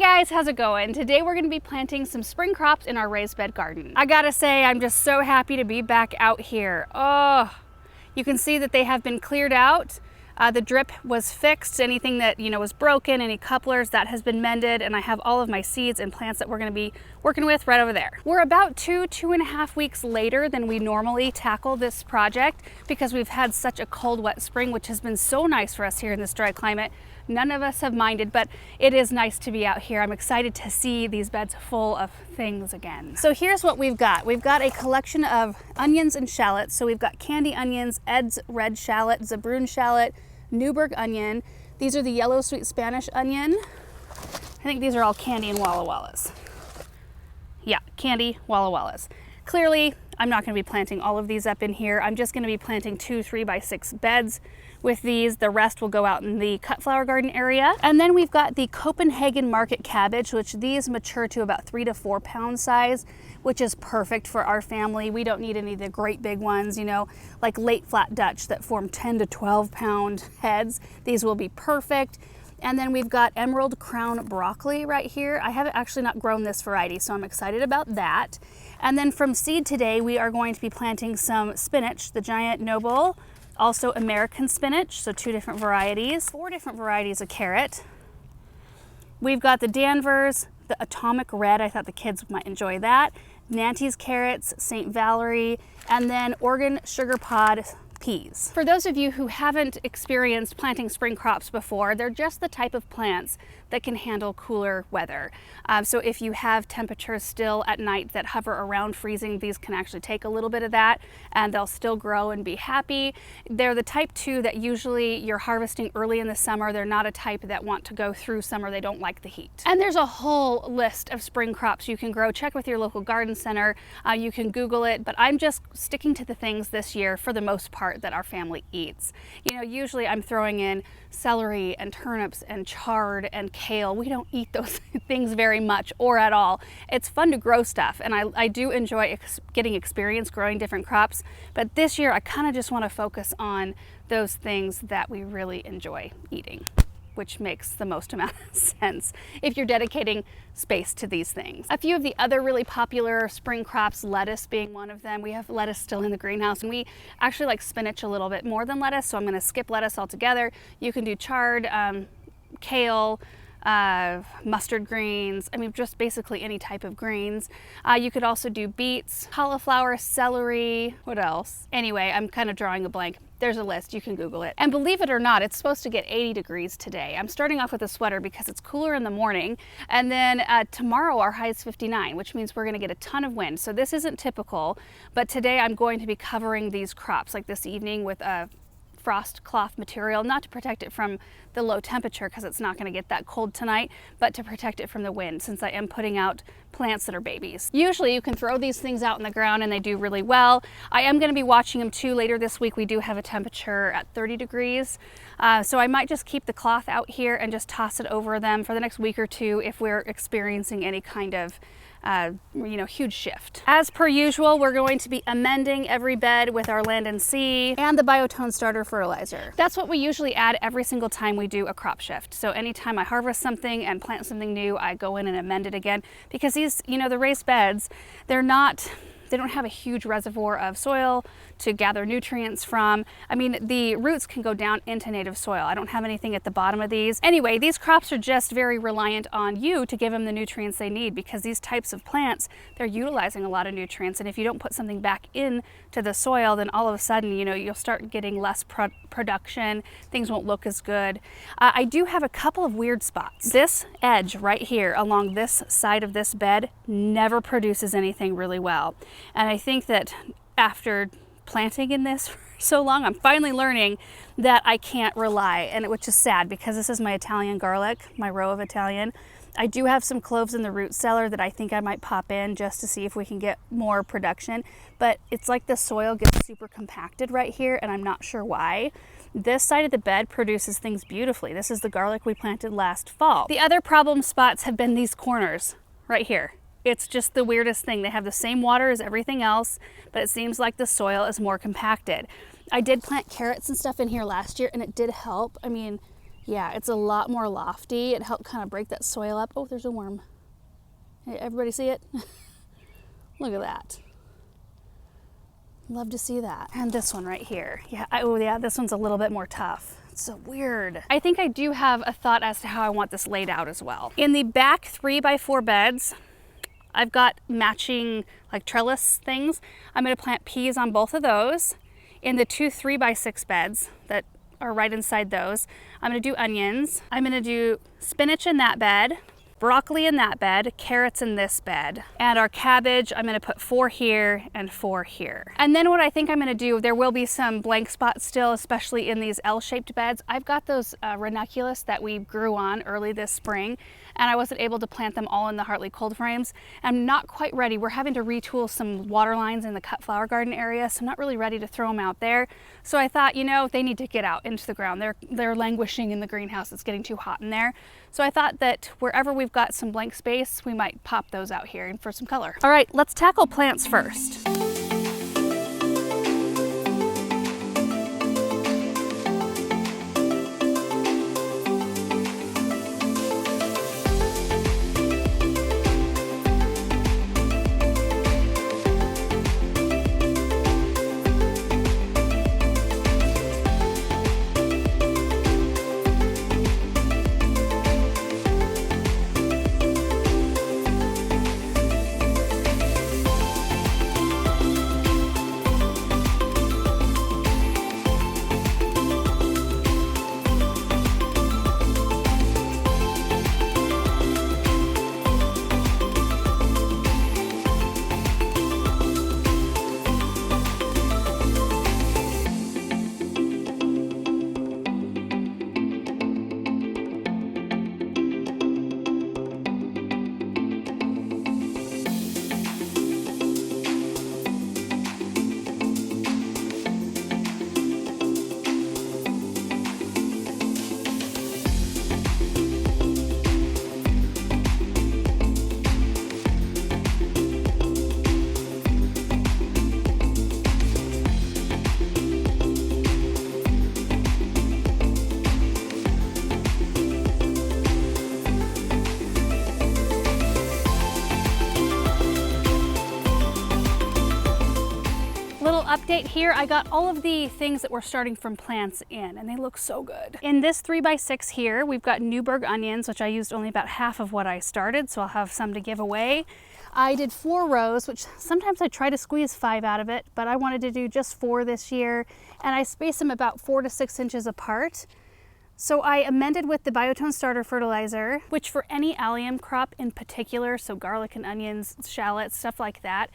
guys, how's it going? Today we're going to be planting some spring crops in our raised bed garden. I gotta say, I'm just so happy to be back out here. Oh, you can see that they have been cleared out. The drip was fixed. Anything that was broken, any couplers, that has been mended, and I have all of my seeds and plants that we're going to be working with right over there. We're about 2.5 weeks later than we normally tackle this project because we've had such a cold, wet spring, which has been so nice for us here in this dry climate. None of us have minded, but it is nice to be out here. I'm excited to see these beds full of things again. So here's what we've got. We've got a collection of onions and shallots. So we've got candy onions, Ed's red shallot, Zabroon shallot, Newburgh onion. These are the yellow sweet Spanish onion. I think these are all candy and Walla Wallas. Yeah, candy, Walla Wallas. Clearly, I'm not going to be planting all of these up in here. I'm just going to be planting 2 3x6 beds with these. The rest will go out in the cut flower garden area. And then we've got the Copenhagen market cabbage, which these mature to about 3 to 4 pound size, which is perfect for our family. We don't need any of the great big ones, like late flat Dutch that form 10 to 12 pound heads. These will be perfect. And then we've got emerald crown broccoli right here. I haven't actually not grown this variety, so I'm excited about that. And then from seed today, we are going to be planting some spinach, the giant noble, also American spinach, so 2 different varieties, 4 different varieties of carrot. We've got the Danvers, the atomic red, I thought the kids might enjoy that, Nante's carrots, St. Valerie, and then Oregon sugar pod peas. For those of you who haven't experienced planting spring crops before, they're just the type of plants that can handle cooler weather. So if you have temperatures still at night that hover around freezing, these can actually take a little bit of that and they'll still grow and be happy. They're the type 2 that usually you're harvesting early in the summer. They're not a type that want to go through summer. They don't like the heat. And there's a whole list of spring crops you can grow. Check with your local garden center. You can Google it, but I'm just sticking to the things this year for the most part that our family eats. Usually I'm throwing in celery and turnips and chard and kale. We don't eat those things very much or at all. It's fun to grow stuff, and I do enjoy getting experience growing different crops, but this year I kind of just want to focus on those things that we really enjoy eating, which makes the most amount of sense if you're dedicating space to these things. A few of the other really popular spring crops, lettuce being one of them. We have lettuce still in the greenhouse, and we actually like spinach a little bit more than lettuce, so I'm going to skip lettuce altogether. You can do chard, kale, mustard greens, just basically any type of greens. You could also do beets, cauliflower, celery, what else? Anyway, I'm kind of drawing a blank. There's a list, you can Google it. And believe it or not, it's supposed to get 80 degrees today. I'm starting off with a sweater because it's cooler in the morning. And then tomorrow our high is 59, which means we're gonna get a ton of wind. So this isn't typical, but today I'm going to be covering these crops like this evening with a frost cloth material, not to protect it from the low temperature because it's not going to get that cold tonight, but to protect it from the wind since I am putting out plants that are babies. Usually you can throw these things out in the ground and they do really well. I am going to be watching them too later this week. We do have a temperature at 30 degrees. So I might just keep the cloth out here and just toss it over them for the next week or two if we're experiencing any kind of huge shift. As per usual, we're going to be amending every bed with our Land and Sea and the Biotone starter fertilizer. That's what we usually add every single time we do a crop shift. So anytime I harvest something and plant something new, I go in and amend it again because these, the raised beds, they don't have a huge reservoir of soil to gather nutrients from. The roots can go down into native soil. I don't have anything at the bottom of these. Anyway, these crops are just very reliant on you to give them the nutrients they need because these types of plants, they're utilizing a lot of nutrients. And if you don't put something back in to the soil, then all of a sudden, you'll start getting less production. Things won't look as good. I do have a couple of weird spots. This edge right here along this side of this bed never produces anything really well. And I think that after planting in this for so long, I'm finally learning that I can't rely, which is sad because this is my Italian garlic, my row of Italian. I do have some cloves in the root cellar that I think I might pop in just to see if we can get more production, but it's like the soil gets super compacted right here and I'm not sure why. This side of the bed produces things beautifully. This is the garlic we planted last fall. The other problem spots have been these corners right here. It's just the weirdest thing. They have the same water as everything else, but it seems like the soil is more compacted. I did plant carrots and stuff in here last year and it did help. Yeah, it's a lot more lofty. It helped kind of break that soil up. Oh, there's a worm. Hey, everybody see it? Look at that. Love to see that. And this one right here. Yeah, oh yeah, this one's a little bit more tough. It's so weird. I think I do have a thought as to how I want this laid out as well. In the back 3x4 beds, I've got matching like trellis things. I'm gonna plant peas on both of those. In the 2 3x6 beds that are right inside those, I'm gonna do onions. I'm gonna do spinach in that bed, broccoli in that bed, carrots in this bed, and our cabbage, I'm gonna put 4 here and 4 here. And then what I think I'm gonna do, there will be some blank spots still, especially in these L-shaped beds. I've got those ranunculus that we grew on early this spring, and I wasn't able to plant them all in the Hartley cold frames. I'm not quite ready. We're having to retool some water lines in the cut flower garden area, so I'm not really ready to throw them out there. So I thought, you know, they need to get out into the ground. They're languishing in the greenhouse. It's getting too hot in there. So I thought that wherever we've got some blank space, we might pop those out here for some color. All right, let's tackle plants first. Update here, I got all of the things that we're starting from plants in, and they look so good. In this 3x6 here, we've got Newburgh onions, which I used only about half of what I started, so I'll have some to give away. I did 4 rows, which sometimes I try to squeeze 5 out of it, but I wanted to do just 4 this year, and I spaced them about 4 to 6 inches apart. So I amended with the Biotone starter fertilizer, which for any allium crop in particular, so garlic and onions, shallots, stuff like that,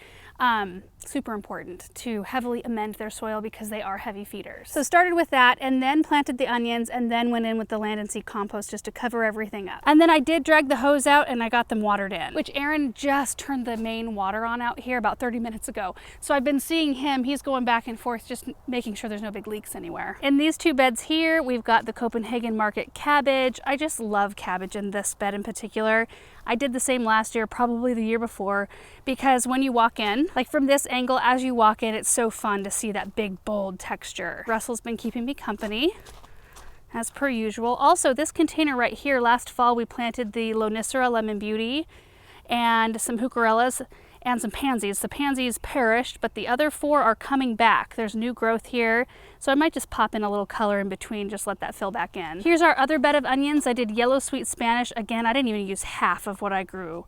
super important to heavily amend their soil because they are heavy feeders. So started with that and then planted the onions and then went in with the land and seed compost just to cover everything up. And then I did drag the hose out and I got them watered in, which Aaron just turned the main water on out here about 30 minutes ago. So I've been seeing him, he's going back and forth, just making sure there's no big leaks anywhere. In these 2 beds here, we've got the Copenhagen Market cabbage. I just love cabbage in this bed in particular. I did the same last year, probably the year before, because when you walk in, like from this angle, as you walk in, it's so fun to see that big, bold texture. Russell's been keeping me company, as per usual. Also, this container right here, last fall we planted the Lonicera Lemon Beauty and some heucherellas and some pansies. The pansies perished, but the other 4 are coming back. There's new growth here, so I might just pop in a little color in between, just let that fill back in. Here's our other bed of onions. I did yellow sweet Spanish. Again, I didn't even use half of what I grew.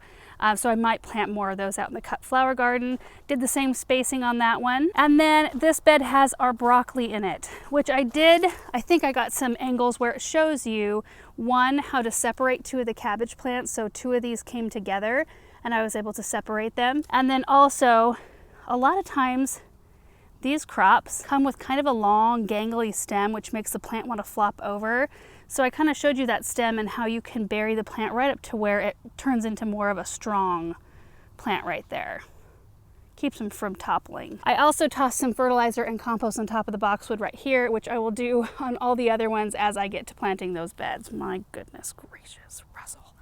So I might plant more of those out in the cut flower garden. Did the same spacing on that one. And then this bed has our broccoli in it, which I did. I think I got some angles where it shows you, one, how to separate 2 of the cabbage plants. So 2 of these came together and I was able to separate them. And then also, a lot of times these crops come with kind of a long gangly stem, which makes the plant want to flop over. So I kind of showed you that stem and how you can bury the plant right up to where it turns into more of a strong plant right there. Keeps them from toppling. I also tossed some fertilizer and compost on top of the boxwood right here, which I will do on all the other ones as I get to planting those beds. My goodness gracious, Russell.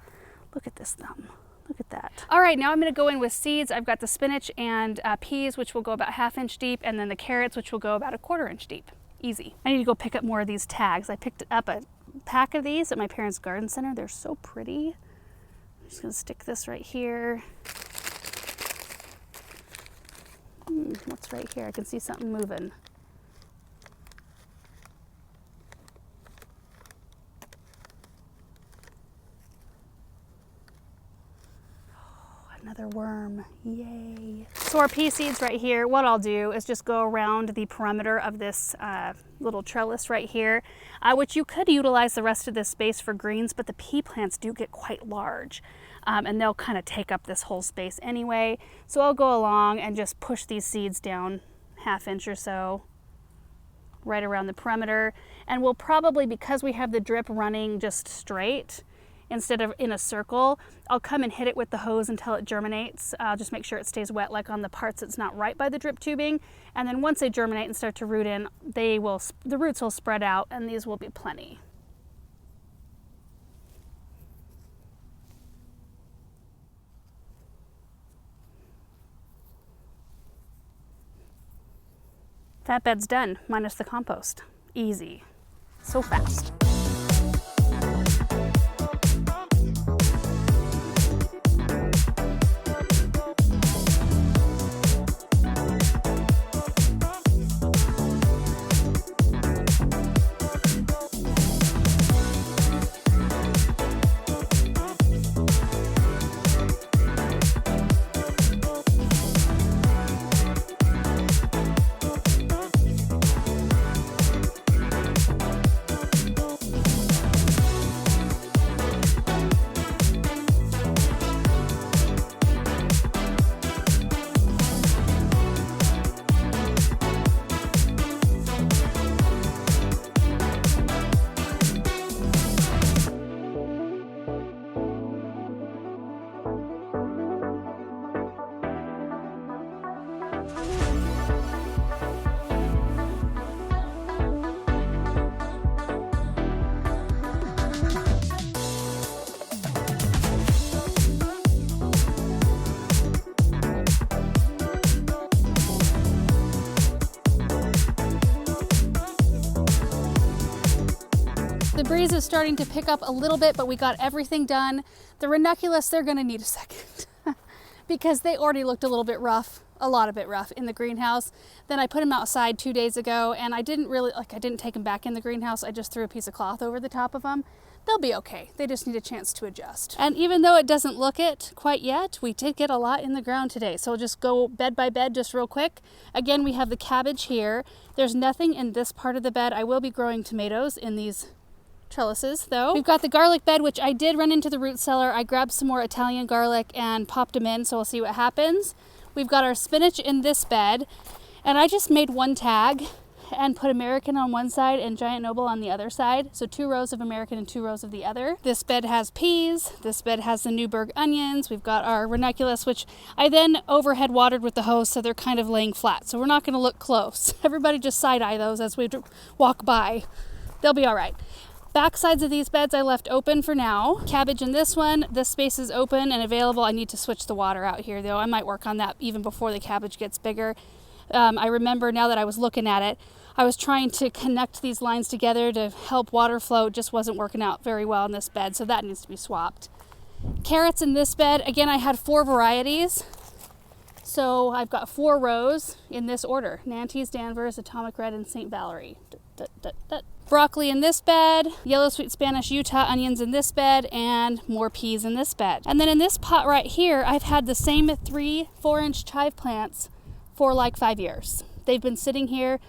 Look at this thumb. Look at that. All right, now I'm gonna go in with seeds. I've got the spinach and peas, which will go about 1/2 inch deep, and then the carrots, which will go about 1/4 inch deep. Easy. I need to go pick up more of these tags. I picked up a pack of these at my parents' garden center. They're so pretty. I'm just gonna stick this right here. What's right here? I can see something moving. Another worm, yay. So our pea seeds right here, what I'll do is just go around the perimeter of this little trellis right here, which you could utilize the rest of this space for greens, but the pea plants do get quite large and they'll kind of take up this whole space anyway. So I'll go along and just push these seeds down 1/2 inch or so right around the perimeter. And we'll probably, because we have the drip running just straight, instead of in a circle, I'll come and hit it with the hose until it germinates. I'll just make sure it stays wet, like on the parts that's not right by the drip tubing. And then once they germinate and start to root in, the roots will spread out and these will be plenty. That bed's done, minus the compost. Easy, so fast. The breeze is starting to pick up a little bit, but we got everything done. The ranunculus, they're gonna need a second because they already looked a little bit rough, a lot of bit rough in the greenhouse. Then I put them outside 2 days ago and I didn't take them back in the greenhouse. I just threw a piece of cloth over the top of them. They'll be okay. They just need a chance to adjust. And even though it doesn't look it quite yet, we did get a lot in the ground today. So we'll just go bed by bed just real quick. Again, we have the cabbage here. There's nothing in this part of the bed. I will be growing tomatoes in these trellises though. We've got the garlic bed, which I did run into the root cellar. I grabbed some more Italian garlic and popped them in, so we'll see what happens. We've got our spinach in this bed, and I just made one tag and put American on one side and Giant Noble on the other side. So 2 rows of American and 2 rows of the other. This bed has peas. This bed has the Newburgh onions. We've got our ranunculus, which I then overhead watered with the hose, so they're kind of laying flat. So we're not gonna look close. Everybody just side eye those as we walk by. They'll be all right. Back sides of these beds I left open for now. Cabbage in this one, this space is open and available. I need to switch the water out here though. I might work on that even before the cabbage gets bigger. I remember now that I was looking at it, I was trying to connect these lines together to help water flow. It just wasn't working out very well in this bed, so that needs to be swapped. Carrots in this bed, again, I had 4 varieties. So I've got 4 rows in this order: Nantes, Danvers, Atomic Red, and St. Valerie. Broccoli in this bed, yellow sweet Spanish, Utah onions in this bed, and more peas in this bed. And then in this pot right here, I've had the same 3 4-inch chive plants for like 5 years. They've been sitting here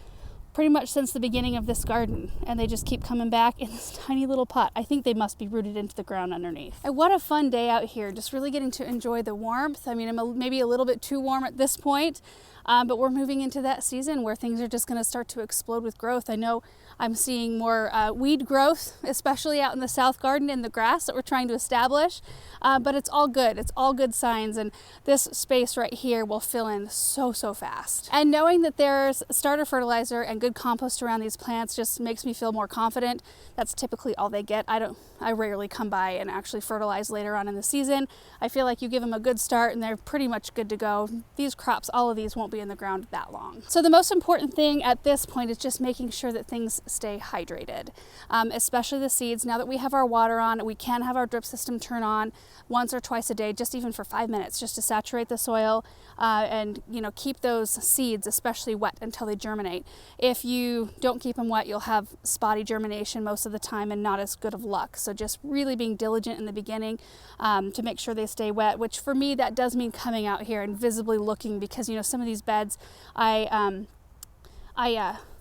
pretty much since the beginning of this garden, and they just keep coming back in this tiny little pot. I think they must be rooted into the ground underneath. And what a fun day out here, just really getting to enjoy the warmth. I mean, I'm maybe a little bit too warm at this point, but we're moving into that season where things are just going to start to explode with growth. I know I'm seeing more weed growth, especially out in the south garden in the grass that we're trying to establish, but it's all good. It's all good signs, and this space right here will fill in so fast. And knowing that there's starter fertilizer and good compost around these plants just makes me feel more confident. That's typically all they get. I rarely come by and actually fertilize later on in the season. I feel like you give them a good start and they're pretty much good to go. These crops, all of these won't won't be in the ground that long. So the most important thing at this point is just making sure that things stay hydrated, especially the seeds. Now that we have our water on, we can have our drip system turn on once or twice a day, just even for 5 minutes, just to saturate the soil and keep those seeds especially wet until they germinate. If you don't keep them wet, you'll have spotty germination most of the time and not as good of luck. So just really being diligent in the beginning to make sure they stay wet, which for me that does mean coming out here and visibly looking, because some of these beds I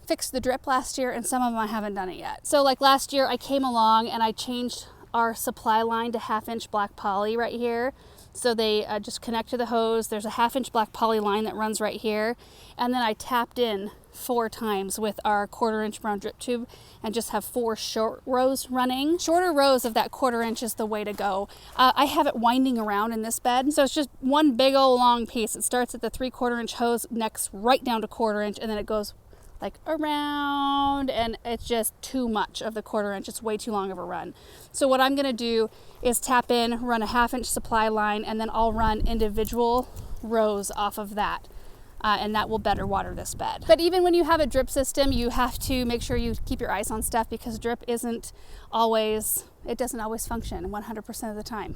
fixed the drip last year and some of them I haven't done it yet. So like last year I came along and I changed our supply line to 1/2-inch black poly right here. So they just connect to the hose. There's a 1/2-inch black poly line that runs right here. And then I tapped in 4 times with our 1/4-inch brown drip tube and just have 4 short rows running. Shorter rows of that 1/4 inch is the way to go. I have it winding around in this bed. So it's just one big old long piece. It starts at the 3/4 inch hose, next right down to 1/4 inch, and then it goes like around, and it's just too much of the 1/4 inch. It's way too long of a run. So what I'm gonna do is tap in, run a 1/2-inch supply line, and then I'll run individual rows off of that. And that will better water this bed. But even when you have a drip system, you have to make sure you keep your eyes on stuff, because drip doesn't always function 100% of the time.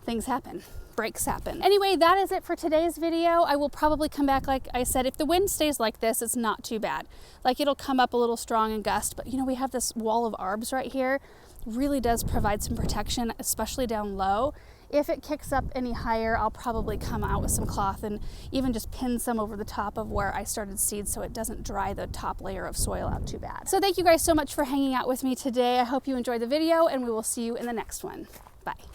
Things happen. Breaks happen. Anyway, that is it for today's video. I will probably come back, like I said, if the wind stays like this, it's not too bad. Like it'll come up a little strong and gust, but we have this wall of arbs right here. Really does provide some protection, especially down low. If it kicks up any higher, I'll probably come out with some cloth and even just pin some over the top of where I started seeds so it doesn't dry the top layer of soil out too bad. So thank you guys so much for hanging out with me today. I hope you enjoyed the video, and we will see you in the next one. Bye.